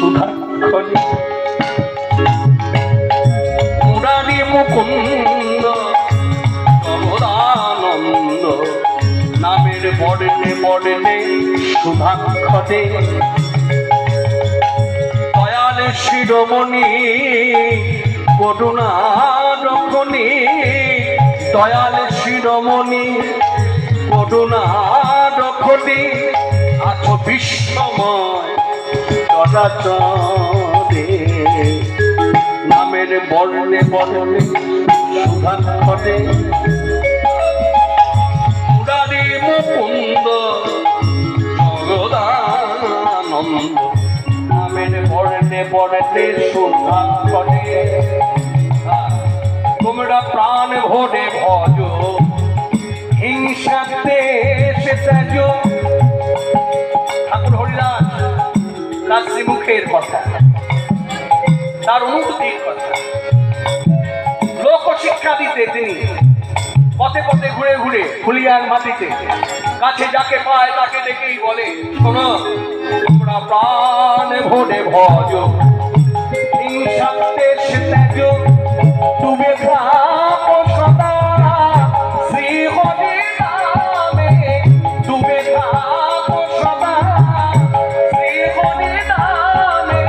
সুধাক্ষরে মুরারি মুকুন্দ সর্বদানন্দ নামের বর্ণে বর্ণে সুধাক্ষরে দয়াল শিরোমণি করুণা রক্ষণী দয়াল শিরোমণি করুণা রক্ষণী আছো বিশ্বময় চরাচরে নামের বর্ণে বর্ণে সুধাক্ষরে মুরারি মুকুন্দ সর্বদানন্দ নামের বর্ণে বর্ণে সুধাক্ষরে তোমরা প্রাণ ভরে ভজ হিংসাতে সে ত্যাজ ঠাকুর হরিদাস তার শ্রীমুখের কথা, তার অনুভূতির কথা লোক শিক্ষা দিতে তিনি পথে পথে ঘুরে ঘুরে ফুলিয়ার মাটিতে কাছে যাকে পায় তাকে দেখেই বলে শোনো তোমরা প্রাণ ভরে ভজ হিংসাতে সে ত্যাজ ডুবে থাকো সদা শ্রী হরি নামে ডুবে থাকো সদা শ্রী হরি নামে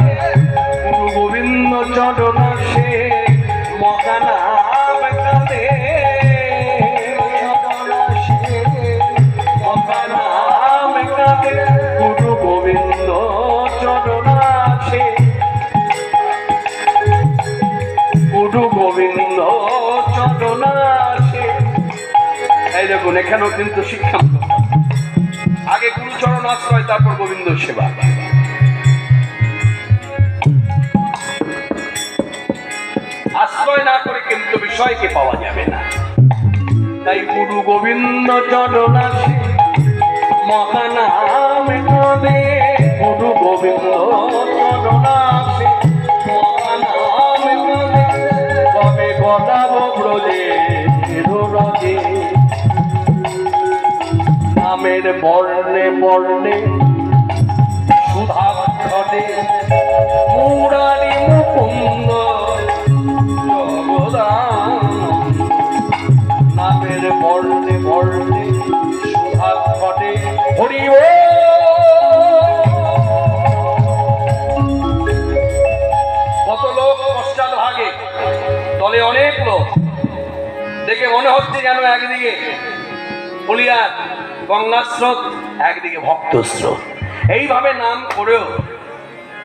গুরু গোবিন্দ চরণ সে মহানাম কালে মহানাম কালে গুরু গোবিন্দ চরণ সে গুরু গোবিন্দ চরণ সে। এই দেখুন এখানেও কিন্তু শিক্ষা আগে গুরুচরণ আশ্রয় তারপর গোবিন্দ সেবা। আশ্রয় না করে কিন্তু বিষয়কে পাওয়া যাবে না, তাই গুরু গোবিন্দ চরণ সে মহানাম কালে গুরু গোবিন্দ চরণ সে মহানাম কালে কবে গদাব ব্রজে রোজে নামের বর্ণে বর্ণে সুধাক্ষরে মুরারি মুকুন্দ জগদানন্দ নামের বর্ণে বর্ণে সুধাক্ষরে হরি ও কত লোক পশ্চাৎ ভাগে দলে অনেক লোক দেখে মনে হচ্ছে যেন একদিকে ফুলিয়ার গঙ্গা স্রোত একদিকে ভক্ত স্রোত এইভাবে নাম করেও